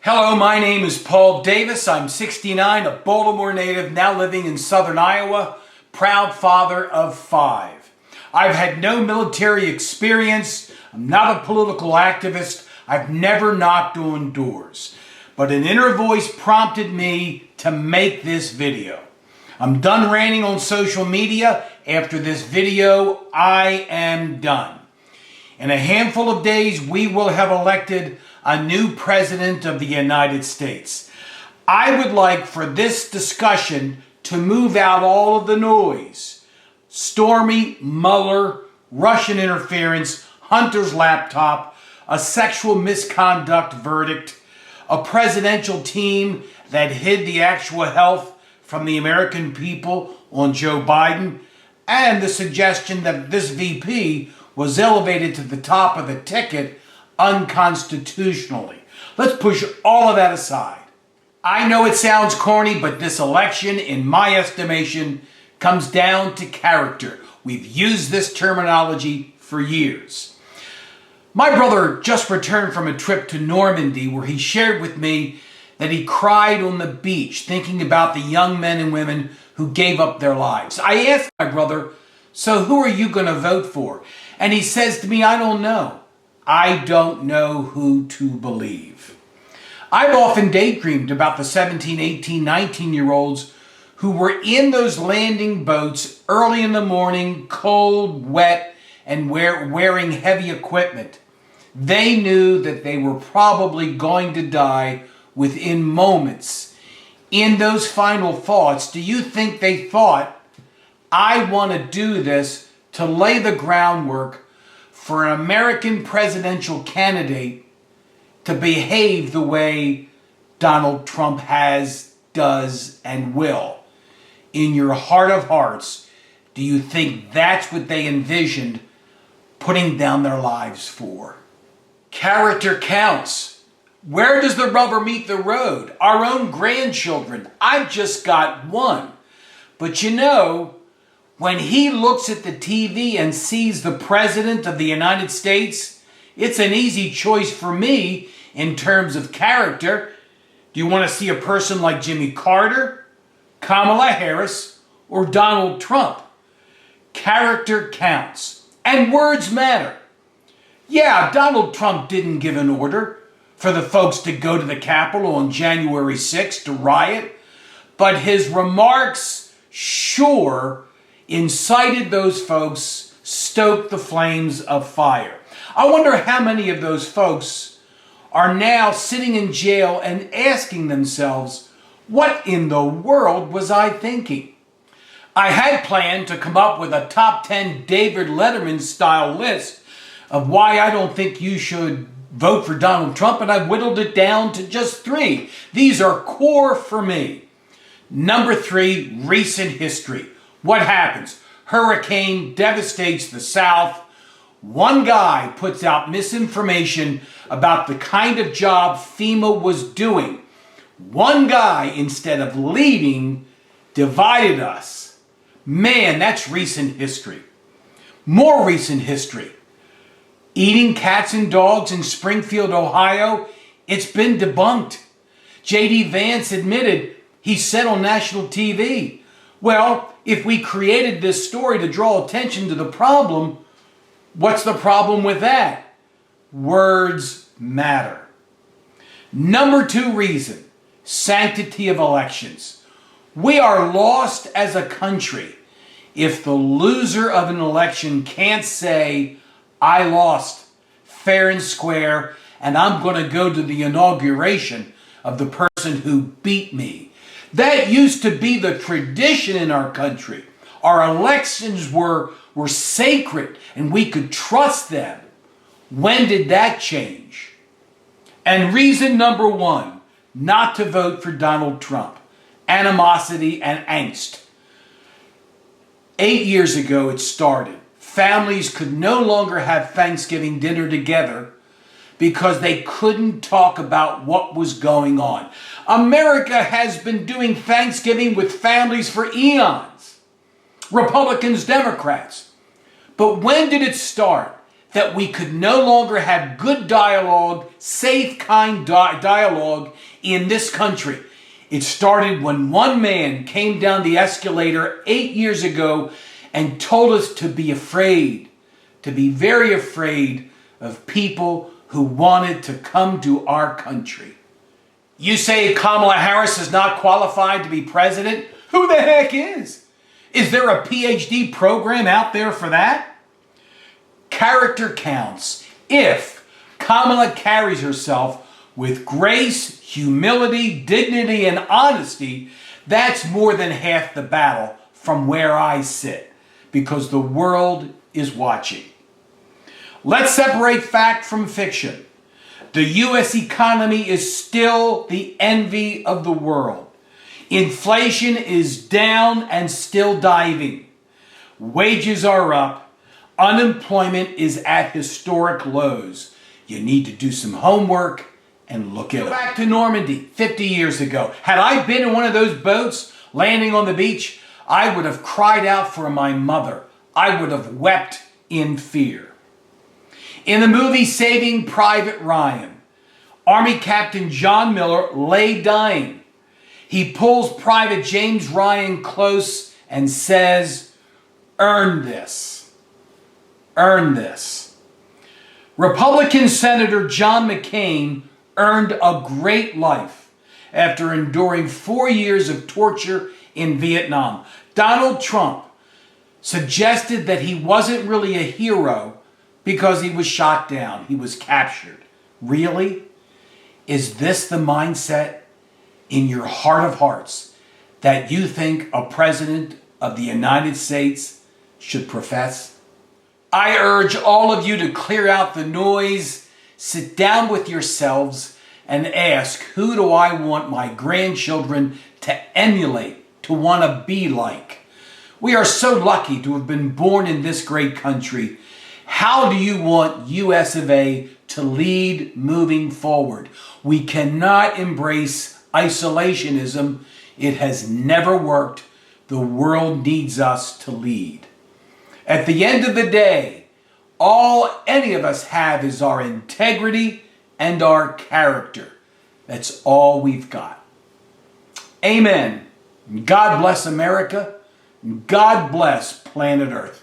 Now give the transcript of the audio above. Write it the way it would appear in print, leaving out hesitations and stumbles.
Hello, my name is Paul Davis. I'm 69, a Baltimore native, now living in southern Iowa, proud father of 5. I've had no military experience. I'm not a political activist. I've never knocked on doors. But an inner voice prompted me to make this video. I'm done ranting on social media. After this video, I am done. In a handful of days, we will have elected a new president of the United States. I would like for this discussion to move out all of the noise. Stormy, Mueller, Russian interference, Hunter's laptop, a sexual misconduct verdict, a presidential team that hid the actual health from the American people on Joe Biden, and the suggestion that this VP was elevated to the top of the ticket unconstitutionally. Let's push all of that aside. I know it sounds corny, but this election, in my estimation, comes down to character. We've used this terminology for years. My brother just returned from a trip to Normandy where he shared with me that he cried on the beach thinking about the young men and women who gave up their lives. I asked my brother, "So who are you going to vote for?" And he says to me, "I don't know. I don't know who to believe." I've often daydreamed about the 17, 18, 19-year-olds who were in those landing boats early in the morning, cold, wet, and wearing heavy equipment. They knew that they were probably going to die within moments. In those final thoughts, do you think they thought, I want to do this to lay the groundwork for an American presidential candidate to behave the way Donald Trump has, does, and will? In your heart of hearts, do you think that's what they envisioned putting down their lives for? Character counts. Where does the rubber meet the road? Our own grandchildren. I've just got one. But you know, when he looks at the TV and sees the President of the United States, it's an easy choice for me in terms of character. Do you want to see a person like Jimmy Carter, Kamala Harris, or Donald Trump? Character counts. And words matter. Yeah, Donald Trump didn't give an order for the folks to go to the Capitol on January 6th to riot, but his remarks sure incited those folks, stoked the flames of fire. I wonder how many of those folks are now sitting in jail and asking themselves, what in the world was I thinking? I had planned to come up with a top 10 David Letterman style list of why I don't think you should vote for Donald Trump, and I've whittled it down to just 3. These are core for me. Number 3, recent history. What happens? Hurricane devastates the South. One guy puts out misinformation about the kind of job FEMA was doing. One guy, instead of leading, divided us. Man, that's recent history. More recent history. Eating cats and dogs in Springfield, Ohio, it's been debunked. J.D. Vance admitted, he said on national TV, well, if we created this story to draw attention to the problem, what's the problem with that? Words matter. Number 2 reason, sanctity of elections. We are lost as a country if the loser of an election can't say, I lost, fair and square, and I'm going to go to the inauguration of the person who beat me. That used to be the tradition in our country. Our elections were sacred and we could trust them. When did that change? And reason number 1, not to vote for Donald Trump. Animosity and angst. 8 years ago it started. Families could no longer have Thanksgiving dinner together because they couldn't talk about what was going on. America has been doing Thanksgiving with families for eons. Republicans, Democrats. But when did it start? that we could no longer have good dialogue, safe, kind dialogue in this country. It started when one man came down the escalator 8 years ago and told us to be afraid, to be very afraid of people who wanted to come to our country. You say Kamala Harris is not qualified to be president? Who the heck is? Is there a PhD program out there for that? Character counts. If Kamala carries herself with grace, humility, dignity, and honesty, that's more than half the battle from where I sit, because the world is watching. Let's separate fact from fiction. The U.S. economy is still the envy of the world. Inflation is down and still diving. Wages are up. Unemployment is at historic lows. You need to do some homework and look at it. Go back to Normandy 50 years ago. Had I been in one of those boats landing on the beach, I would have cried out for my mother. I would have wept in fear. In the movie Saving Private Ryan, Army Captain John Miller lay dying. He pulls Private James Ryan close and says, "Earn this. Earn this." Republican Senator John McCain earned a great life after enduring 4 years of torture in Vietnam. Donald Trump suggested that he wasn't really a hero because he was shot down. He was captured. Really? Is this the mindset in your heart of hearts that you think a president of the United States should profess? I urge all of you to clear out the noise, sit down with yourselves, and ask, who do I want my grandchildren to emulate, to want to be like? We are so lucky to have been born in this great country. How do you want US of A to lead moving forward? We cannot embrace isolationism. It has never worked. The world needs us to lead. At the end of the day, all any of us have is our integrity and our character. That's all we've got. Amen. God bless America. God bless planet Earth.